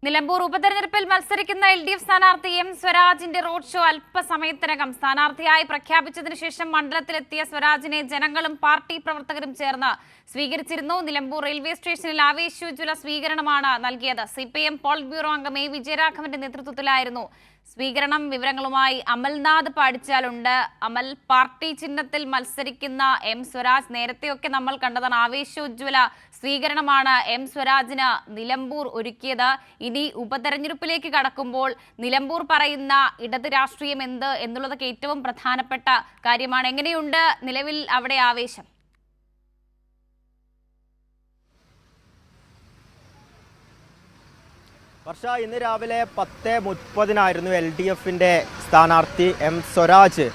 നിലമ്പൂർ ഉപതെരഞ്ഞെടുപ്പിൽ മത്സരിക്കുന്ന LDF സ്ഥാനാർത്ഥി M സ്വരാജിന്റെ റോഡ് ഷോ അല്പസമയത്തിനകം സ്ഥാനാർത്ഥിയായി പ്രഖ്യാപിച്ചതിനു ശേഷം മണ്ഡലത്തിലെത്തിയ സ്വരാജിനെ ജനങ്ങളും പാർട്ടി പ്രവർത്തകരും ചേർന്ന് സ്വീകരിച്ചിരുന്നു. നിലമ്പൂർ റെയിൽവേ സ്റ്റേഷനിൽ ആവേശോജ്വല സ്വീകരണമാണ് നൽകിയത്. CPM പോളിറ്റ് ബ്യൂറോ അംഗം A വിജയരാഘവന്റെ നേതൃത്വത്തിലായിരുന്നു സ്വീകരണം. വിവരങ്ങളുമായി അമൽനാഥ് പാടിച്ചാലുണ്ട്. അമൽ, പാർട്ടി ചിഹ്നത്തിൽ മത്സരിക്കുന്ന M സ്വരാജ് നേരത്തെയൊക്കെ നമ്മൾ കണ്ടതാണ്. ആവേശോജ്വല സ്വീകരണമാണ് M സ്വരാജിന് നിലമ്പൂർ ഒരുക്കിയത്. ഇനി ഉപതെരഞ്ഞെടുപ്പിലേക്ക് കടക്കുമ്പോൾ നിലമ്പൂർ പറയുന്ന ഇടത് രാഷ്ട്രീയം എന്ത് എന്നുള്ളതൊക്കെ ഏറ്റവും പ്രധാനപ്പെട്ട കാര്യമാണ്. എങ്ങനെയുണ്ട് നിലവിൽ അവിടെ ആവേശം? വർഷ, ഇന്ന് രാവിലെ 10:30 LDFിൻ്റെ സ്ഥാനാർത്ഥി M സ്വരാജ്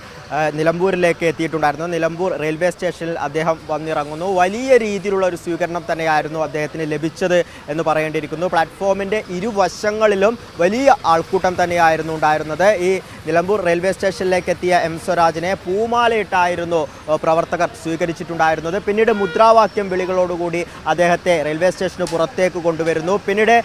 നിലമ്പൂരിലേക്ക് എത്തിയിട്ടുണ്ടായിരുന്നു. നിലമ്പൂർ റെയിൽവേ സ്റ്റേഷനിൽ അദ്ദേഹം വന്നിറങ്ങുന്നു. വലിയ രീതിയിലുള്ള ഒരു സ്വീകരണം തന്നെയായിരുന്നു അദ്ദേഹത്തിന് ലഭിച്ചത് എന്ന് പറയേണ്ടിയിരിക്കുന്നു. പ്ലാറ്റ്ഫോമിൻ്റെ ഇരുവശങ്ങളിലും വലിയ ആൾക്കൂട്ടം തന്നെയായിരുന്നു ഉണ്ടായിരുന്നത്. ഈ നിലമ്പൂർ റെയിൽവേ സ്റ്റേഷനിലേക്ക് എത്തിയ M സ്വരാജിനെ പൂമാലയിട്ടായിരുന്നു പ്രവർത്തകർ സ്വീകരിച്ചിട്ടുണ്ടായിരുന്നത്. പിന്നീട് മുദ്രാവാക്യം വിളികളോടുകൂടി അദ്ദേഹത്തെ റെയിൽവേ സ്റ്റേഷന് പുറത്തേക്ക് കൊണ്ടുവരുന്നു. പിന്നീട്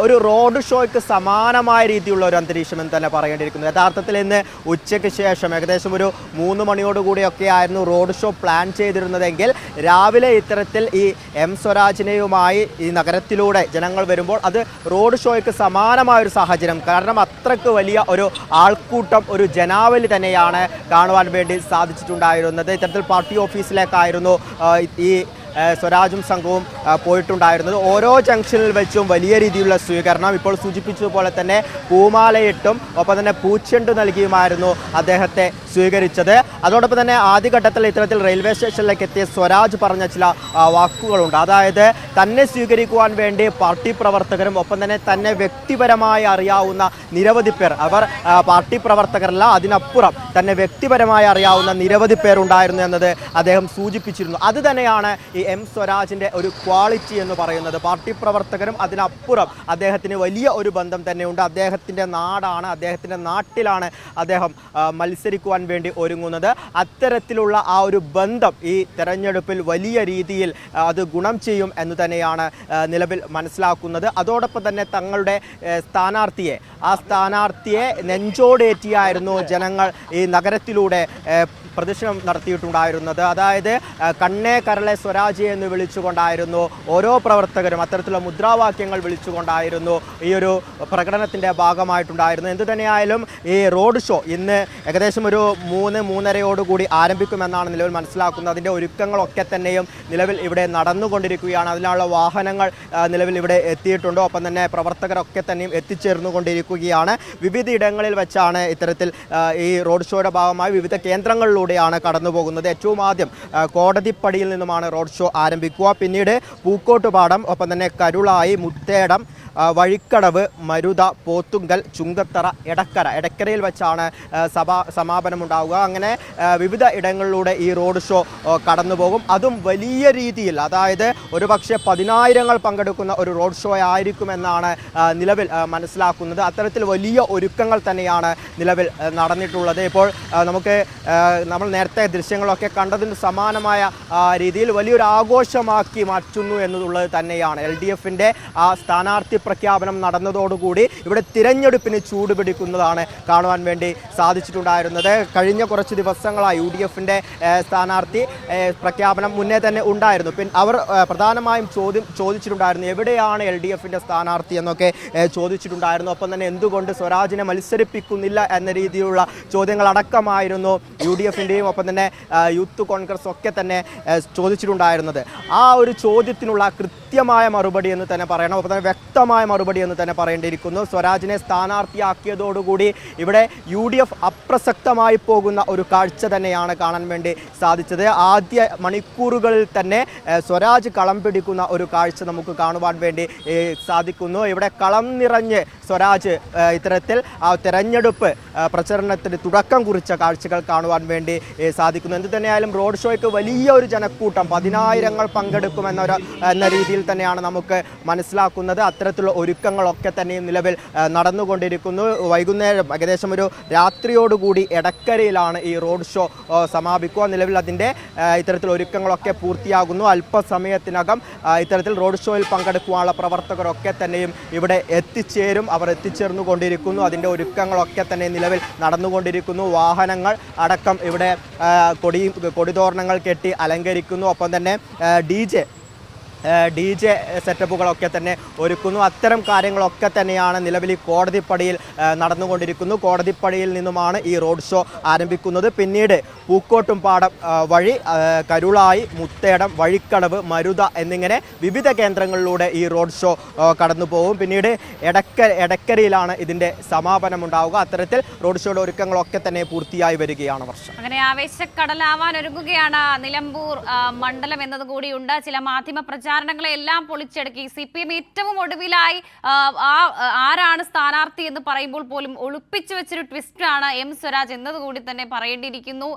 ഒരു റോഡ് ഷോയ്ക്ക് സമാനമായ രീതിയിലുള്ള ഒരു അന്തരീക്ഷം എന്ന് തന്നെ പറയേണ്ടിയിരിക്കുന്നു. യഥാർത്ഥത്തിൽ ഇന്ന് ഉച്ചയ്ക്ക് ശേഷം ഏകദേശം ഒരു 3 മണിയോടുകൂടിയൊക്കെ ആയിരുന്നു റോഡ് ഷോ പ്ലാൻ ചെയ്തിരുന്നതെങ്കിൽ രാവിലെ ഇത്തരത്തിൽ ഈ M സ്വരാജിനെയുമായി ഈ നഗരത്തിലൂടെ ജനങ്ങൾ വരുമ്പോൾ അത് റോഡ് ഷോയ്ക്ക് സമാനമായ ഒരു സാഹചര്യം, കാരണം അത്രയ്ക്ക് വലിയ ഒരു ആൾക്കൂട്ടം, ഒരു ജനാവലി തന്നെയാണ് കാണുവാൻ വേണ്ടി സാധിച്ചിട്ടുണ്ടായിരുന്നത്. ഇത്തരത്തിൽ പാർട്ടി ഓഫീസിലേക്കായിരുന്നു ഈ സ്വരാജും സംഘവും പോയിട്ടുണ്ടായിരുന്നത്. ഓരോ ജംഗ്ഷനിൽ വെച്ചും വലിയ രീതിയിലുള്ള സ്വീകരണം. ഇപ്പോൾ സൂചിപ്പിച്ചതുപോലെ തന്നെ പൂമാലയിട്ടും ഒപ്പം തന്നെ പൂച്ചെണ്ട് നൽകിയുമായിരുന്നു അദ്ദേഹത്തെ സ്വീകരിച്ചത്. അതോടൊപ്പം തന്നെ ആദ്യഘട്ടത്തിൽ ഇത്തരത്തിൽ റെയിൽവേ സ്റ്റേഷനിലേക്ക് എത്തിയ സ്വരാജ് പറഞ്ഞ ചില വാക്കുകളുണ്ട്. അതായത് തന്നെ സ്വീകരിക്കുവാൻ വേണ്ടി പാർട്ടി പ്രവർത്തകരും ഒപ്പം തന്നെ തന്നെ വ്യക്തിപരമായി അറിയാവുന്ന നിരവധി പേർ, അവർ പാർട്ടി പ്രവർത്തകരല്ല, അതിനപ്പുറം തന്നെ വ്യക്തിപരമായി അറിയാവുന്ന നിരവധി പേരുണ്ടായിരുന്നു എന്നത് അദ്ദേഹം സൂചിപ്പിച്ചിരുന്നു. അത് തന്നെയാണ് ഈ M സ്വരാജിൻ്റെ ഒരു ക്വാളിറ്റി എന്ന് പറയുന്നത്. പാർട്ടി പ്രവർത്തകരും അതിനപ്പുറം അദ്ദേഹത്തിന് വലിയ ഒരു ബന്ധം തന്നെയുണ്ട്. അദ്ദേഹത്തിൻ്റെ നാടാണ്, അദ്ദേഹത്തിൻ്റെ നാട്ടിലാണ് അദ്ദേഹം മത്സരിക്കുവാൻ വേണ്ടി ഒരുങ്ങുന്നത്. അത്തരത്തിലുള്ള ആ ഒരു ബന്ധം ഈ തെരഞ്ഞെടുപ്പിൽ വലിയ രീതിയിൽ അത് ഗുണം ചെയ്യും എന്ന് തന്നെയാണ് നിലവിൽ മനസ്സിലാക്കുന്നത്. അതോടൊപ്പം തന്നെ തങ്ങളുടെ സ്ഥാനാർത്ഥിയെ നെഞ്ചോടേറ്റിയായിരുന്നു ജനങ്ങൾ ഈ നഗരത്തിലൂടെ പ്രദർശനം നടത്തിയിട്ടുണ്ടായിരുന്നത്. അതായത് കണ്ണേ കരളെ സ്വരാജ് എന്ന് വിളിച്ചുകൊണ്ടായിരുന്നു ഓരോ പ്രവർത്തകരും അത്തരത്തിലുള്ള മുദ്രാവാക്യങ്ങൾ വിളിച്ചുകൊണ്ടായിരുന്നു ഈ ഒരു പ്രകടനത്തിൻ്റെ ഭാഗമായിട്ടുണ്ടായിരുന്നു. എന്തു തന്നെയായാലും ഈ റോഡ് ഷോ ഇന്ന് ഏകദേശം ഒരു 3-3:30 ആരംഭിക്കുമെന്നാണ് നിലവിൽ മനസ്സിലാക്കുന്നത്. അതിൻ്റെ ഒരുക്കങ്ങളൊക്കെ തന്നെയും നിലവിൽ ഇവിടെ നടന്നുകൊണ്ടിരിക്കുകയാണ്. അതിനുള്ള വാഹനങ്ങൾ നിലവിൽ ഇവിടെ എത്തിയിട്ടുണ്ട്. ഒപ്പം തന്നെ പ്രവർത്തകരൊക്കെ തന്നെയും എത്തിച്ചേർന്നുകൊണ്ടിരിക്കുകയാണ്. വിവിധ ഇടങ്ങളിൽ വെച്ചാണ് ഇത്തരത്തിൽ ഈ റോഡ് ഷോയുടെ ഭാഗമായി വിവിധ കേന്ദ്രങ്ങളിലൂടെയാണ് കടന്നു പോകുന്നത്. ഏറ്റവും ആദ്യം കോടതിപ്പടിയിൽ നിന്നുമാണ് റോഡ് ഷോ ആരംഭിക്കുക. പിന്നീട് പൂക്കോട്ടുപാടം, ഒപ്പം തന്നെ കരുളായി, മുത്തേടം, വഴിക്കടവ്, മരുത, പോത്തുങ്കൽ, ചുങ്കത്തറ, എടക്കരയിൽ വെച്ചാണ് സമാപനമുണ്ടാവുക. അങ്ങനെ വിവിധ ഇടങ്ങളിലൂടെ ഈ റോഡ് ഷോ കടന്നു പോകും. അതും വലിയ രീതിയിൽ, അതായത് ഒരുപക്ഷെ 10,000 പങ്കെടുക്കുന്ന ഒരു റോഡ് ഷോ ആയിരിക്കുമെന്നാണ് നിലവിൽ മനസ്സിലാക്കുന്നത്. അത്തരത്തിൽ വലിയ ഒരുക്കങ്ങൾ തന്നെയാണ് നിലവിൽ നടന്നിട്ടുള്ളത്. ഇപ്പോൾ നമ്മൾ നേരത്തെ ദൃശ്യങ്ങളൊക്കെ കണ്ടതിന് സമാനമായ രീതിയിൽ വലിയൊരു ആഘോഷമാക്കി മാറ്റുന്നു എന്നുള്ളത് തന്നെയാണ്. LDFിൻ്റെ ആ സ്ഥാനാർത്ഥി പ്രഖ്യാപനം നടന്നതോടുകൂടി ഇവിടെ തിരഞ്ഞെടുപ്പിന് ചൂടുപിടിക്കുന്നതാണ് കാണുവാൻ വേണ്ടി സാധിച്ചിട്ടുണ്ടായിരുന്നത്. കഴിഞ്ഞ കുറച്ച് ദിവസങ്ങളായി UDFിൻ്റെ സ്ഥാനാർത്ഥി പ്രഖ്യാപനം മുന്നേ തന്നെ ഉണ്ടായിരുന്നു. അവർ പ്രധാനമായും ചോദിച്ചിട്ടുണ്ടായിരുന്നു എവിടെയാണ് LDFിൻ്റെ സ്ഥാനാർത്ഥി എന്നൊക്കെ ചോദിച്ചിട്ടുണ്ടായിരുന്നു. ഒപ്പം തന്നെ എന്തുകൊണ്ട് സ്വരാജിനെ മത്സരിപ്പിക്കുന്നില്ല എന്ന രീതിയിലുള്ള ചോദ്യങ്ങളടക്കമായിരുന്നു UDFിൻ്റെയും ഒപ്പം തന്നെ യൂത്ത് കോൺഗ്രസ് ഒക്കെ തന്നെ ചോദിച്ചിട്ടുണ്ടായിരുന്നത്. ആ ഒരു ചോദ്യത്തിനുള്ള കൃത്യമായ മറുപടി എന്ന് തന്നെ പറയണം, ഒപ്പം തന്നെ വ്യക്തമായ മറുപടി എന്ന് തന്നെ പറയേണ്ടിയിരിക്കുന്നു. സ്വരാജിനെ സ്ഥാനാർത്ഥിയാക്കിയതോടുകൂടി ഇവിടെ UDF അപ്രസക്തമായി പോകുന്ന ഒരു കാഴ്ച തന്നെയാണ് കാണാൻ വേണ്ടി സാധിച്ചത്. ആദ്യ മണിക്കൂറുകളിൽ തന്നെ സ്വരാജ് കളം പിടിക്കുന്ന ഒരു കാഴ്ച നമുക്ക് കാണുവാൻ വേണ്ടി സാധിക്കുന്നു. ഇവിടെ കളം നിറഞ്ഞ് സ്വരാജ് ഇത്തരത്തിൽ ആ തെരഞ്ഞെടുപ്പ് പ്രചരണത്തിന് തുടക്കം കുറിച്ച കാഴ്ചകൾ കാണുവാൻ വേണ്ടി സാധിക്കുന്നു. എന്ത് തന്നെയായാലും റോഡ് ഷോയ്ക്ക് വലിയ ഒരു ജനക്കൂട്ടം 10,000 എന്ന രീതിയിൽ തന്നെയാണ് നമുക്ക് മനസ്സിലാക്കുന്നത്. അത്തരത്തിലുള്ള ഒരുക്കങ്ങളൊക്കെ തന്നെയും നിലവിൽ നടന്നുകൊണ്ടിരിക്കുന്നു. വൈകുന്നേരം ഏകദേശം ഒരു രാത്രിയോടുകൂടി എടക്കരയിലാണ് ഈ റോഡ് ഷോ സമാപിക്കുക. നിലവിൽ അതിൻ്റെ ഇത്തരത്തിൽ ഒരുക്കങ്ങളൊക്കെ പൂർത്തിയാകുന്നു. അല്പസമയത്തിനകം ഇത്തരത്തിൽ റോഡ് ഷോയിൽ പങ്കെടുക്കുവാനുള്ള പ്രവർത്തകരൊക്കെ തന്നെയും ഇവിടെ എത്തിച്ചേരും. അവർ എത്തിച്ചേർന്നുകൊണ്ടിരിക്കുന്നു. അതിൻ്റെ ഒരുക്കങ്ങളൊക്കെ തന്നെ നിലവിൽ നടന്നുകൊണ്ടിരിക്കുന്നു. വാഹനങ്ങൾ അടക്കം ഇവിടെ കൊടിതോരണങ്ങൾ കെട്ടി അലങ്കരിക്കുന്നു. ഒപ്പം തന്നെ ഡി ജെ സെറ്റപ്പുകളൊക്കെ തന്നെ ഒരുക്കുന്നു. അത്തരം കാര്യങ്ങളൊക്കെ തന്നെയാണ് നിലവിൽ ഈ കോടതിപ്പടിയിൽ നടന്നുകൊണ്ടിരിക്കുന്നു. കോടതിപ്പടിയിൽ നിന്നുമാണ് ഈ റോഡ് ഷോ ആരംഭിക്കുന്നത്. പിന്നീട് പൂക്കോട്ടുംപാടം വഴി കരുളായി, മുത്തേടം, വഴിക്കടവ്, മരുത എന്നിങ്ങനെ വിവിധ കേന്ദ്രങ്ങളിലൂടെ ഈ റോഡ് ഷോ കടന്നു പോകും. പിന്നീട് എടക്കരയിലാണ് ഇതിൻ്റെ സമാപനമുണ്ടാവുക. അത്തരത്തിൽ റോഡ് ഷോയുടെ ഒരുക്കങ്ങളൊക്കെ തന്നെ പൂർത്തിയായി വരികയാണ്. വർഷം അങ്ങനെ ആവേശക്കടലാവാൻ ഒരുങ്ങുകയാണ് നിലമ്പൂർ മണ്ഡലം എന്നതുകൂടിയുണ്ട്. ചില മാധ്യമ പ്രചാരണങ്ങളെ എല്ലാം പൊളിച്ചടുക്കി CPM ഏറ്റവും ഒടുവിലായി ആരാണ് സ്ഥാനാർത്ഥി എന്ന് പറയുമ്പോൾ പോലും ഒളിപ്പിച്ചു വെച്ചൊരു ട്വിസ്റ്റാണ് M സ്വരാജ് എന്നതുകൂടി തന്നെ പറയേണ്ടിയിരിക്കുന്നു.